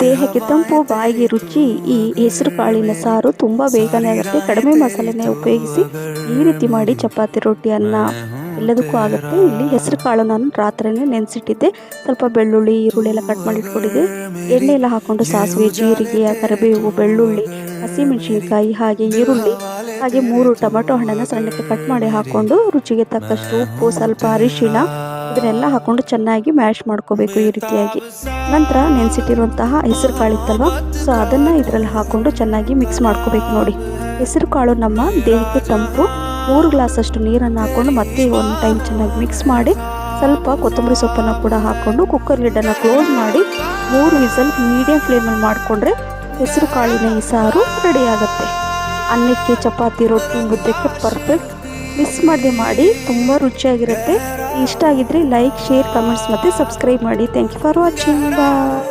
ದೇಹಕ್ಕೆ ತಂಪು, ಬಾಯಿಗೆ ರುಚಿ. ಈ ಹೆಸರು ಕಾಳಿನ ಸಾರು ತುಂಬ ಬೇಗನೆ ಆಗುತ್ತೆ. ಕಡಿಮೆ ಮಸಾಲೆನೇ ಉಪಯೋಗಿಸಿ ಈ ರೀತಿ ಮಾಡಿ ಚಪಾತಿ, ರೊಟ್ಟಿ, ಅನ್ನ ಎಲ್ಲದಕ್ಕೂ ಆಗುತ್ತೆ. ಇಲ್ಲಿ ಹೆಸರು ಕಾಳು ನಾನು ರಾತ್ರಿನೇ ನೆನೆಸಿಟ್ಟಿದ್ದೆ. ಸ್ವಲ್ಪ ಬೆಳ್ಳುಳ್ಳಿ, ಈರುಳ್ಳಿ ಎಲ್ಲ ಕಟ್ ಮಾಡಿ ಇಟ್ಕೊಂಡಿದ್ದೆ. ಎಣ್ಣೆ ಎಲ್ಲ ಹಾಕ್ಕೊಂಡು ಸಾಸಿವೆ, ಜೀರಿಗೆ, ಕರಿಬೇವು, ಬೆಳ್ಳುಳ್ಳಿ, ಹಸಿಮೆಣಸಿನ್ಕಾಯಿ, ಹಾಗೆ ಈರುಳ್ಳಿ, ಹಾಗೆ 3 ಟೊಮೆಟೊ ಹಣ್ಣನ್ನು ಸಣ್ಣಕ್ಕೆ ಕಟ್ ಮಾಡಿ ಹಾಕ್ಕೊಂಡು ರುಚಿಗೆ ತಕ್ಕಷ್ಟು ಉಪ್ಪು, ಸ್ವಲ್ಪ ಅರಿಶಿಣ ಇದನ್ನೆಲ್ಲ ಹಾಕ್ಕೊಂಡು ಚೆನ್ನಾಗಿ ಮ್ಯಾಶ್ ಮಾಡ್ಕೋಬೇಕು ಈ ರೀತಿಯಾಗಿ. ನಂತರ ನೆನೆಸಿಟ್ಟಿರುವಂತಹ ಹೆಸರು ಕಾಳಿತ್ತಲ್ವ, ಸೊ ಅದನ್ನು ಇದರಲ್ಲಿ ಹಾಕ್ಕೊಂಡು ಚೆನ್ನಾಗಿ ಮಿಕ್ಸ್ ಮಾಡ್ಕೋಬೇಕು. ನೋಡಿ, ಹೆಸರು ಕಾಳು ನಮ್ಮ ದೇಹಕ್ಕೆ ತಂಪು. 3 ಗ್ಲಾಸಷ್ಟು ನೀರನ್ನು ಹಾಕ್ಕೊಂಡು ಮತ್ತೆ ಒಂದು ಟೈಮ್ ಚೆನ್ನಾಗಿ ಮಿಕ್ಸ್ ಮಾಡಿ ಸ್ವಲ್ಪ ಕೊತ್ತಂಬರಿ ಸೊಪ್ಪನ್ನು ಕೂಡ ಹಾಕ್ಕೊಂಡು ಕುಕ್ಕರ್ ಲಿಡ್ಡನ್ನು ಕ್ಲೋಸ್ ಮಾಡಿ 3 ವಿಸಲ್ ಮೀಡಿಯಂ ಫ್ಲೇಮಲ್ಲಿ ಮಾಡಿಕೊಂಡ್ರೆ ಹೆಸರು ಕಾಳಿನ ಈ ಸಾರು ರೆಡಿ ಆಗುತ್ತೆ. ಅನ್ನಕ್ಕೆ, ಚಪಾತಿ, ರೊಟ್ಟಿ, ಮುದ್ದೆಗೆ ಪರ್ಫೆಕ್ಟ್. ಮಿಸ್ ಮಾಡದೆ ಮಾಡಿ, ತುಂಬ ರುಚಿಯಾಗಿರುತ್ತೆ. ಇಷ್ಟ ಆಗಿದ್ರೆ ಲೈಕ್, ಶೇರ್, ಕಮೆಂಟ್ಸ್ ಮತ್ತು ಸಬ್ಸ್ಕ್ರೈಬ್ ಮಾಡಿ. Thank you for watching. Bye.